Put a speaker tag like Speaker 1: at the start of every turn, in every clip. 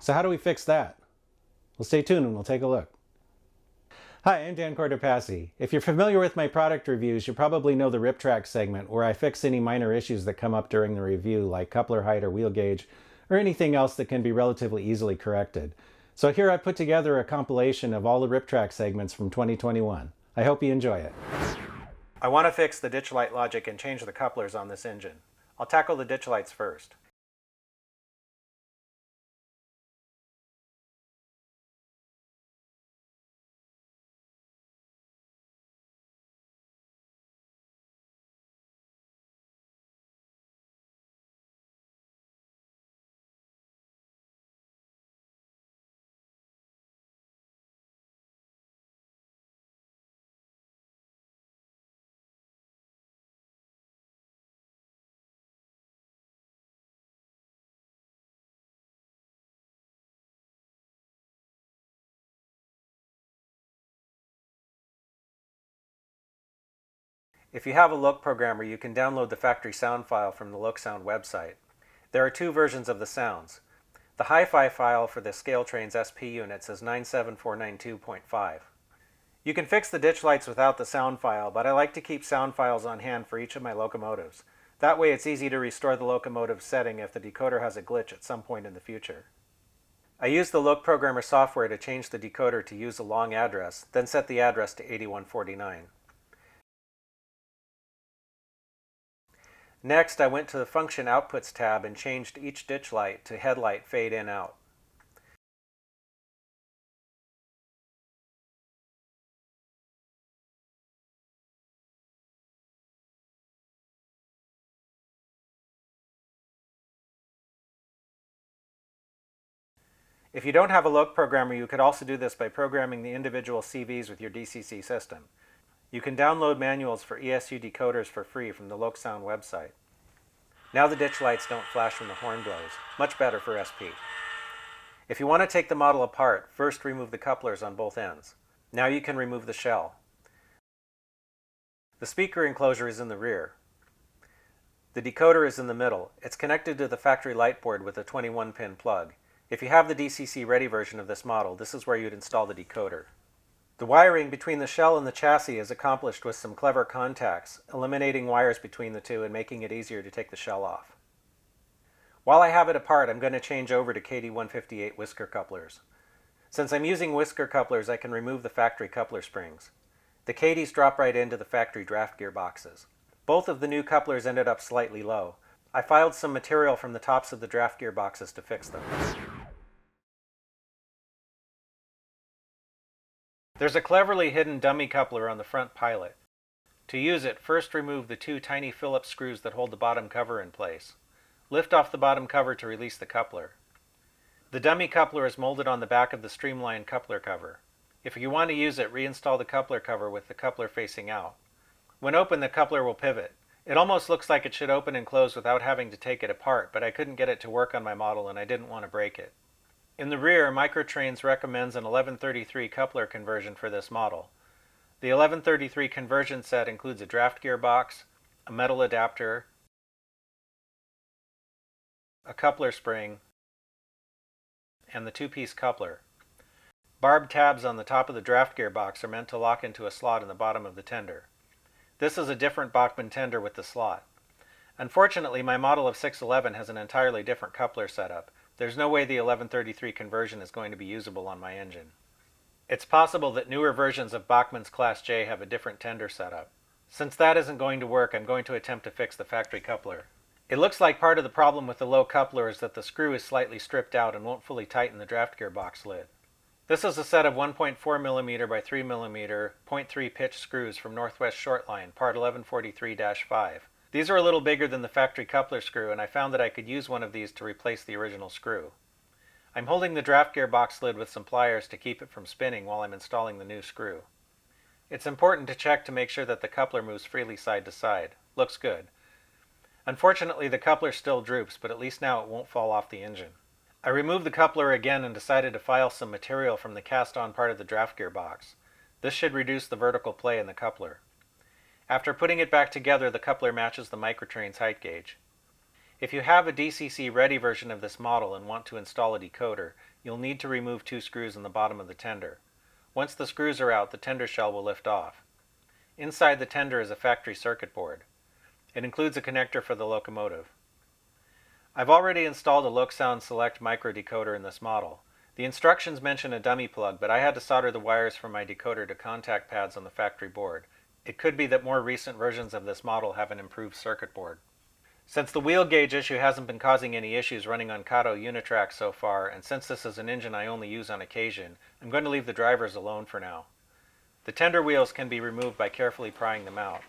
Speaker 1: So how do we fix that? Well, stay tuned and we'll take a look. Hi, I'm Dan Cortopassi. If you're familiar with my product reviews, you probably know the RipTrack segment where I fix any minor issues that come up during the review, like coupler height or wheel gauge, or anything else that can be relatively easily corrected. So here I put together a compilation of all the RipTrack segments from 2021. I hope you enjoy it. I want to fix the ditch light logic and change the couplers on this engine. I'll tackle the ditch lights first. If you have a Loc programmer, you can download the factory sound file from the LocSound website. There are two versions of the sounds. The hi-fi file for the ScaleTrains SP units is 97492.5. You can fix the ditch lights without the sound file, but I like to keep sound files on hand for each of my locomotives. That way it's easy to restore the locomotive setting if the decoder has a glitch at some point in the future. I use the Loc programmer software to change the decoder to use a long address, then set the address to 8149. Next, I went to the Function Outputs tab and changed each ditch light to headlight fade in out. If you don't have a Loc programmer, you could also do this by programming the individual CVs with your DCC system. You can download manuals for ESU decoders for free from the LocSound website. Now the ditch lights don't flash when the horn blows. Much better for SP. If you want to take the model apart, first remove the couplers on both ends. Now you can remove the shell. The speaker enclosure is in the rear. The decoder is in the middle. It's connected to the factory light board with a 21-pin plug. If you have the DCC ready version of this model, this is where you'd install the decoder. The wiring between the shell and the chassis is accomplished with some clever contacts, eliminating wires between the two and making it easier to take the shell off. While I have it apart, I'm going to change over to KD158 whisker couplers. Since I'm using whisker couplers, I can remove the factory coupler springs. The KDs drop right into the factory draft gear boxes. Both of the new couplers ended up slightly low. I filed some material from the tops of the draft gear boxes to fix them. There's a cleverly hidden dummy coupler on the front pilot. To use it, first remove the two tiny Phillips screws that hold the bottom cover in place. Lift off the bottom cover to release the coupler. The dummy coupler is molded on the back of the streamlined coupler cover. If you want to use it, reinstall the coupler cover with the coupler facing out. When open, the coupler will pivot. It almost looks like it should open and close without having to take it apart, but I couldn't get it to work on my model and I didn't want to break it. In the rear, ScaleTrains recommends an 1133 coupler conversion for this model. The 1133 conversion set includes a draft gear box, a metal adapter, a coupler spring, and the two-piece coupler. Barbed tabs on the top of the draft gear box are meant to lock into a slot in the bottom of the tender. This is a different Bachmann tender with the slot. Unfortunately, my model of 611 has an entirely different coupler setup. There's no way the 1133 conversion is going to be usable on my engine. It's possible that newer versions of Bachmann's Class J have a different tender setup. Since that isn't going to work, I'm going to attempt to fix the factory coupler. It looks like part of the problem with the low coupler is that the screw is slightly stripped out and won't fully tighten the draft gear box lid. This is a set of 1.4mm by 3mm 0.3 pitch screws from Northwest Shortline, part 1143-5. These are a little bigger than the factory coupler screw, and I found that I could use one of these to replace the original screw. I'm holding the draft gear box lid with some pliers to keep it from spinning while I'm installing the new screw. It's important to check to make sure that the coupler moves freely side to side. Looks good. Unfortunately, the coupler still droops, but at least now it won't fall off the engine. I removed the coupler again and decided to file some material from the cast-on part of the draft gear box. This should reduce the vertical play in the coupler. After putting it back together, the coupler matches the microtrain's height gauge. If you have a DCC ready version of this model and want to install a decoder, you'll need to remove 2 screws in the bottom of the tender. Once the screws are out, the tender shell will lift off. Inside the tender is a factory circuit board. It includes a connector for the locomotive. I've already installed a LocSound Select microdecoder in this model. The instructions mention a dummy plug, but I had to solder the wires from my decoder to contact pads on the factory board. It could be that more recent versions of this model have an improved circuit board. Since the wheel gauge issue hasn't been causing any issues running on Kato Unitrack so far, and since this is an engine I only use on occasion, I'm going to leave the drivers alone for now. The tender wheels can be removed by carefully prying them out.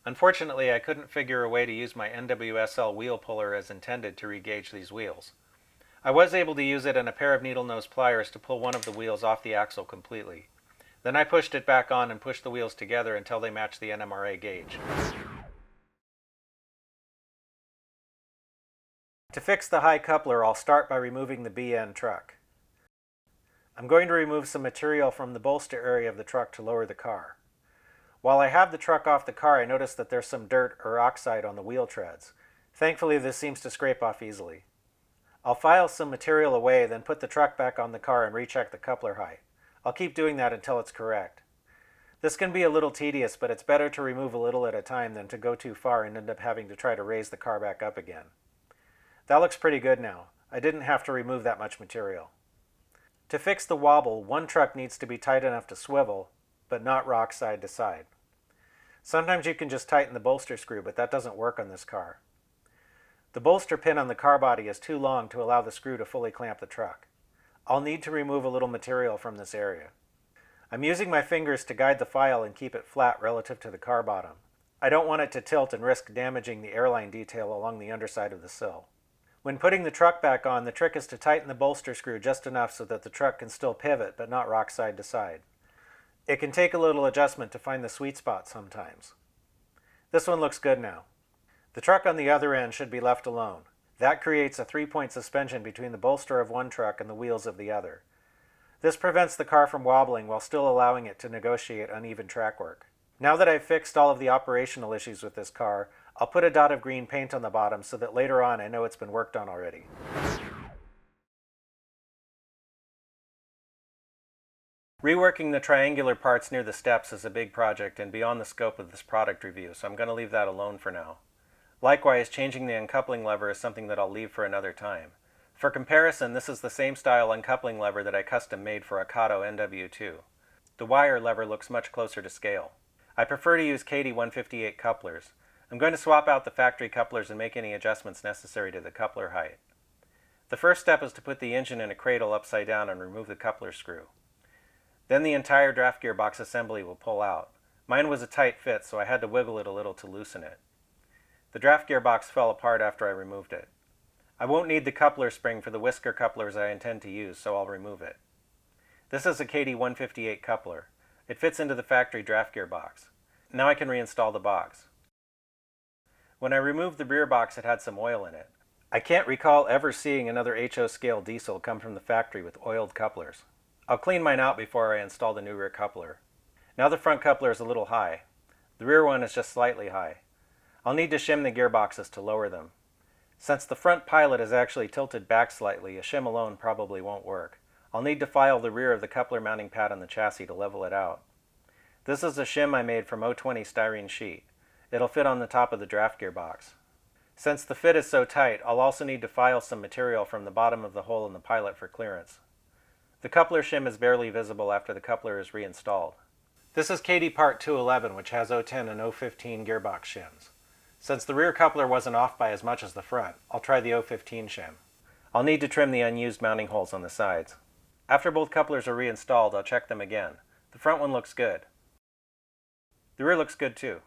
Speaker 1: Unfortunately, I couldn't figure a way to use my NWSL wheel puller as intended to re-gauge these wheels. I was able to use it and a pair of needle nose pliers to pull one of the wheels off the axle completely. Then I pushed it back on and pushed the wheels together until they matched the NMRA gauge. To fix the high coupler, I'll start by removing the BN truck. I'm going to remove some material from the bolster area of the truck to lower the car. While I have the truck off the car, I notice that there's some dirt or oxide on the wheel treads. Thankfully, this seems to scrape off easily. I'll file some material away, then put the truck back on the car and recheck the coupler height. I'll keep doing that until it's correct. This can be a little tedious, but it's better to remove a little at a time than to go too far and end up having to try to raise the car back up again. That looks pretty good now. I didn't have to remove that much material. To fix the wobble, one truck needs to be tight enough to swivel, but not rock side to side. Sometimes you can just tighten the bolster screw, but that doesn't work on this car. The bolster pin on the car body is too long to allow the screw to fully clamp the truck. I'll need to remove a little material from this area. I'm using my fingers to guide the file and keep it flat relative to the car bottom. I don't want it to tilt and risk damaging the airline detail along the underside of the sill. When putting the truck back on, the trick is to tighten the bolster screw just enough so that the truck can still pivot but not rock side to side. It can take a little adjustment to find the sweet spot sometimes. This one looks good now. The truck on the other end should be left alone. That creates a 3-point suspension between the bolster of one truck and the wheels of the other. This prevents the car from wobbling while still allowing it to negotiate uneven track work. Now that I've fixed all of the operational issues with this car, I'll put a dot of green paint on the bottom so that later on I know it's been worked on already. Reworking the triangular parts near the steps is a big project and beyond the scope of this product review, so I'm going to leave that alone for now. Likewise, changing the uncoupling lever is something that I'll leave for another time. For comparison, this is the same style uncoupling lever that I custom made for a Kato NW2. The wire lever looks much closer to scale. I prefer to use KD158 couplers. I'm going to swap out the factory couplers and make any adjustments necessary to the coupler height. The first step is to put the engine in a cradle upside down and remove the coupler screw. Then the entire draft gearbox assembly will pull out. Mine was a tight fit, so I had to wiggle it a little to loosen it. The draft gearbox fell apart after I removed it. I won't need the coupler spring for the whisker couplers I intend to use, so I'll remove it. This is a KD158 coupler. It fits into the factory draft gearbox. Now I can reinstall the box. When I removed the rear box, it had some oil in it. I can't recall ever seeing another HO scale diesel come from the factory with oiled couplers. I'll clean mine out before I install the new rear coupler. Now the front coupler is a little high. The rear one is just slightly high. I'll need to shim the gearboxes to lower them. Since the front pilot is actually tilted back slightly, a shim alone probably won't work. I'll need to file the rear of the coupler mounting pad on the chassis to level it out. This is a shim I made from 020 styrene sheet. It'll fit on the top of the draft gearbox. Since the fit is so tight, I'll also need to file some material from the bottom of the hole in the pilot for clearance. The coupler shim is barely visible after the coupler is reinstalled. This is KD Part 211, which has 010 and 015 gearbox shims. Since the rear coupler wasn't off by as much as the front, I'll try the 015 shim. I'll need to trim the unused mounting holes on the sides. After both couplers are reinstalled, I'll check them again. The front one looks good. The rear looks good too.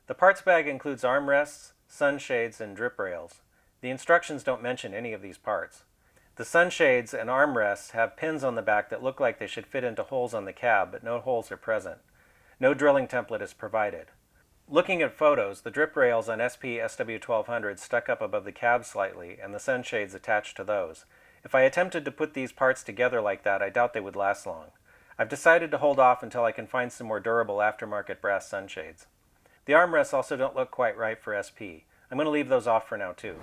Speaker 1: The parts bag includes armrests, sunshades, and drip rails. The instructions don't mention any of these parts. The sunshades and armrests have pins on the back that look like they should fit into holes on the cab, but no holes are present. No drilling template is provided. Looking at photos, the drip rails on SP SW1200 stuck up above the cab slightly, and the sunshades attached to those. If I attempted to put these parts together like that, I doubt they would last long. I've decided to hold off until I can find some more durable aftermarket brass sunshades. The armrests also don't look quite right for SP. I'm going to leave those off for now too.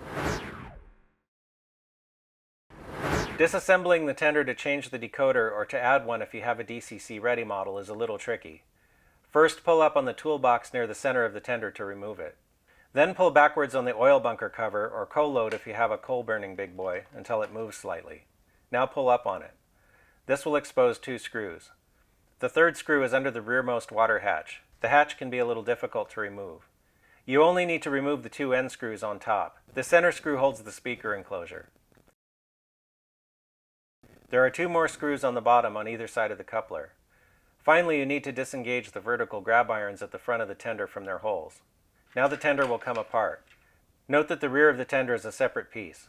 Speaker 1: Disassembling the tender to change the decoder or to add one if you have a DCC ready model is a little tricky. First, pull up on the toolbox near the center of the tender to remove it. Then pull backwards on the oil bunker cover or coal load if you have a coal-burning Big Boy until it moves slightly. Now pull up on it. This will expose 2 screws. The third screw is under the rearmost water hatch. The hatch can be a little difficult to remove. You only need to remove the 2 end screws on top. The center screw holds the speaker enclosure. There are 2 more screws on the bottom on either side of the coupler. Finally, you need to disengage the vertical grab irons at the front of the tender from their holes. Now the tender will come apart. Note that the rear of the tender is a separate piece.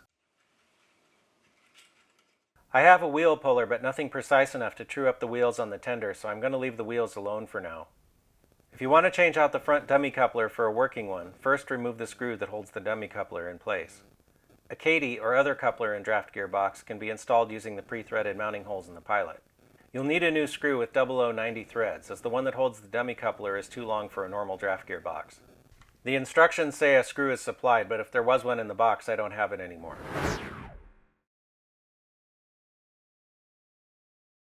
Speaker 1: I have a wheel puller but nothing precise enough to true up the wheels on the tender, so I'm going to leave the wheels alone for now. If you want to change out the front dummy coupler for a working one, first remove the screw that holds the dummy coupler in place. A Caddy or other coupler and draft gear box can be installed using the pre-threaded mounting holes in the pilot. You'll need a new screw with 0090 threads, as the one that holds the dummy coupler is too long for a normal draft gear box. The instructions say a screw is supplied, but if there was one in the box, I don't have it anymore.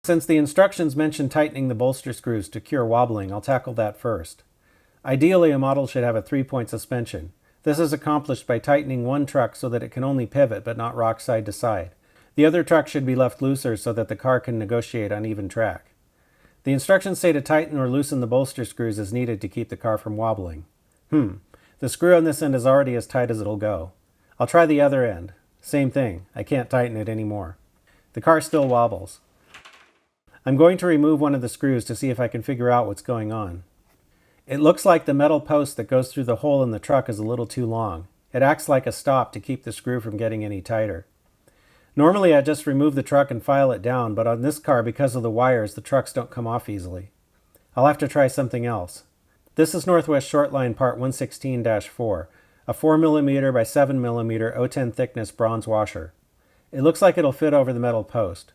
Speaker 1: Since the instructions mention tightening the bolster screws to cure wobbling, I'll tackle that first. Ideally, a model should have a 3-point suspension. This is accomplished by tightening one truck so that it can only pivot but not rock side to side. The other truck should be left looser so that the car can negotiate on even track. The instructions say to tighten or loosen the bolster screws as needed to keep the car from wobbling. The screw on this end is already as tight as it'll go. I'll try the other end. Same thing, I can't tighten it anymore. The car still wobbles. I'm going to remove one of the screws to see if I can figure out what's going on. It looks like the metal post that goes through the hole in the truck is a little too long. It acts like a stop to keep the screw from getting any tighter. Normally I just remove the truck and file it down, but on this car, because of the wires, the trucks don't come off easily. I'll have to try something else. This is Northwest Shortline Part 116-4, a 4mm by 7mm O10 thickness bronze washer. It looks like it'll fit over the metal post.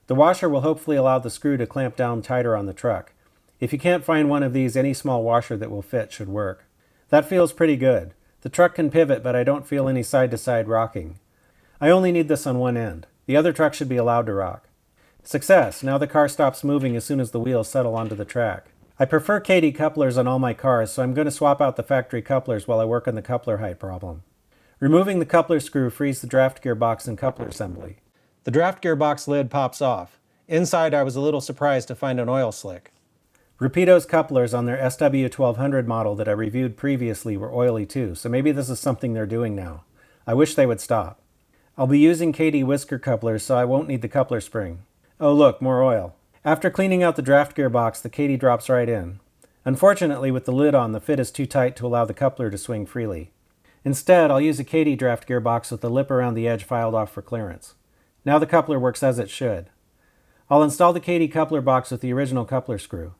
Speaker 1: The washer will hopefully allow the screw to clamp down tighter on the truck. If you can't find one of these, any small washer that will fit should work. That feels pretty good. The truck can pivot, but I don't feel any side-to-side rocking. I only need this on one end. The other truck should be allowed to rock. Success! Now the car stops moving as soon as the wheels settle onto the track. I prefer Caddy couplers on all my cars, so I'm going to swap out the factory couplers while I work on the coupler height problem. Removing the coupler screw frees the draft gear box and coupler assembly. The draft gear box lid pops off. Inside, I was a little surprised to find an oil slick. Rapido's couplers on their SW1200 model that I reviewed previously were oily too, so maybe this is something they're doing now. I wish they would stop. I'll be using Caddy whisker couplers, so I won't need the coupler spring. Oh look, more oil. After cleaning out the draft gear box, the Caddy drops right in. Unfortunately, with the lid on, the fit is too tight to allow the coupler to swing freely. Instead, I'll use a Caddy draft gear box with the lip around the edge filed off for clearance. Now the coupler works as it should. I'll install the Caddy coupler box with the original coupler screw.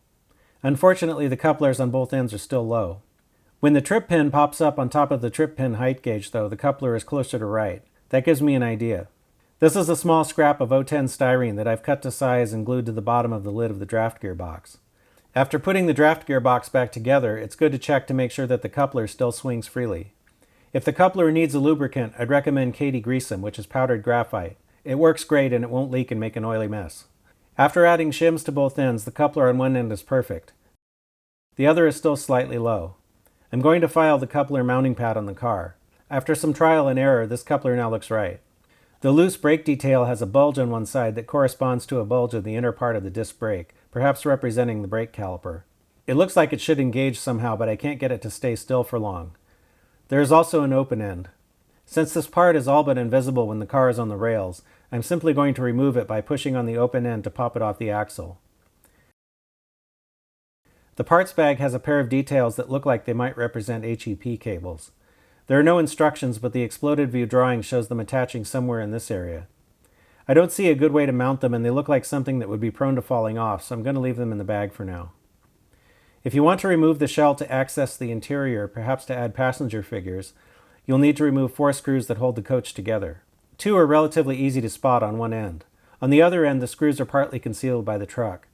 Speaker 1: Unfortunately, the couplers on both ends are still low. When the trip pin pops up on top of the trip pin height gauge, though, the coupler is closer to right. That gives me an idea. This is a small scrap of O10 styrene that I've cut to size and glued to the bottom of the lid of the draft gear box. After putting the draft gear box back together, it's good to check to make sure that the coupler still swings freely. If the coupler needs a lubricant, I'd recommend Caddy Greasem, which is powdered graphite. It works great and it won't leak and make an oily mess. After adding shims to both ends, the coupler on one end is perfect. The other is still slightly low. I'm going to file the coupler mounting pad on the car. After some trial and error, this coupler now looks right. The loose brake detail has a bulge on one side that corresponds to a bulge in the inner part of the disc brake, perhaps representing the brake caliper. It looks like it should engage somehow, but I can't get it to stay still for long. There is also an open end. Since this part is all but invisible when the car is on the rails, I'm simply going to remove it by pushing on the open end to pop it off the axle. The parts bag has a pair of details that look like they might represent HEP cables. There are no instructions, but the exploded view drawing shows them attaching somewhere in this area. I don't see a good way to mount them, and they look like something that would be prone to falling off, so I'm going to leave them in the bag for now. If you want to remove the shell to access the interior, perhaps to add passenger figures, you'll need to remove 4 screws that hold the coach together. 2 are relatively easy to spot on one end. On the other end, the screws are partly concealed by the truck.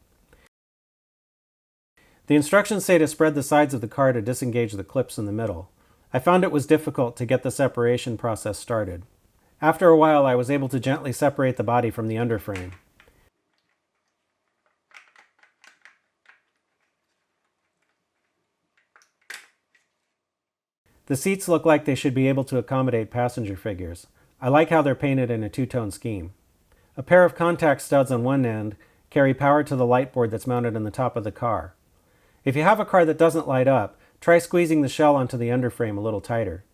Speaker 1: The instructions say to spread the sides of the car to disengage the clips in the middle. I found it was difficult to get the separation process started. After a while, I was able to gently separate the body from the underframe. The seats look like they should be able to accommodate passenger figures. I like how they're painted in a two-tone scheme. A pair of contact studs on one end carry power to the light board that's mounted on the top of the car. If you have a car that doesn't light up, try squeezing the shell onto the underframe a little tighter.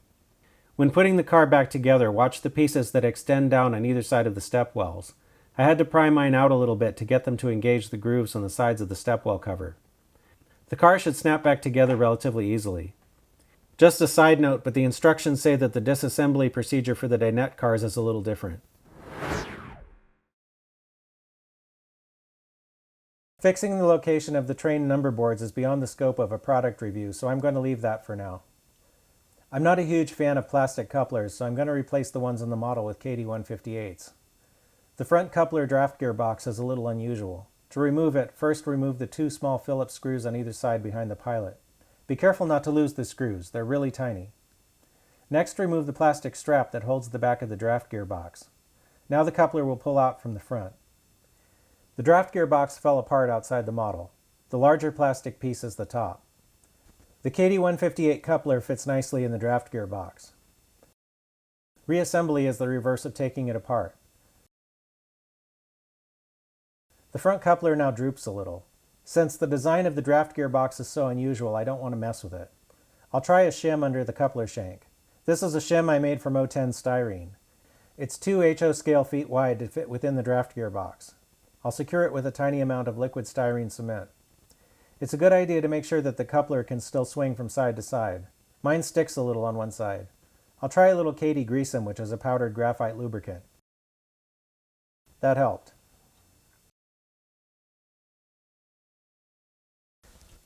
Speaker 1: When putting the car back together, watch the pieces that extend down on either side of the stepwells. I had to pry mine out a little bit to get them to engage the grooves on the sides of the stepwell cover. The car should snap back together relatively easily. Just a side note, but the instructions say that the disassembly procedure for the dinette cars is a little different. Fixing the location of the train number boards is beyond the scope of a product review, so I'm going to leave that for now. I'm not a huge fan of plastic couplers, so I'm going to replace the ones on the model with KD158s. The front coupler draft gearbox is a little unusual. To remove it, first remove the two small Phillips screws on either side behind the pilot. Be careful not to lose the screws, they're really tiny. Next, remove the plastic strap that holds the back of the draft gearbox. Now the coupler will pull out from the front. The draft gearbox fell apart outside the model. The larger plastic piece is the top. The KD158 coupler fits nicely in the draft gearbox. Reassembly is the reverse of taking it apart. The front coupler now droops a little. Since the design of the draft gearbox is so unusual, I don't want to mess with it. I'll try a shim under the coupler shank. This is a shim I made from 010 styrene. It's 2 HO scale feet wide to fit within the draft gearbox. I'll secure it with a tiny amount of liquid styrene cement. It's a good idea to make sure that the coupler can still swing from side to side. Mine sticks a little on one side. I'll try a little KD Greasem, which is a powdered graphite lubricant. That helped.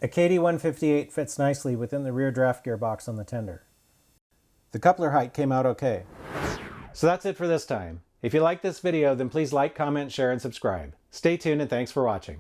Speaker 1: A KD158 fits nicely within the rear draft gearbox on the tender. The coupler height came out okay. So that's it for this time. If you like this video, then please like, comment, share, and subscribe. Stay tuned and thanks for watching.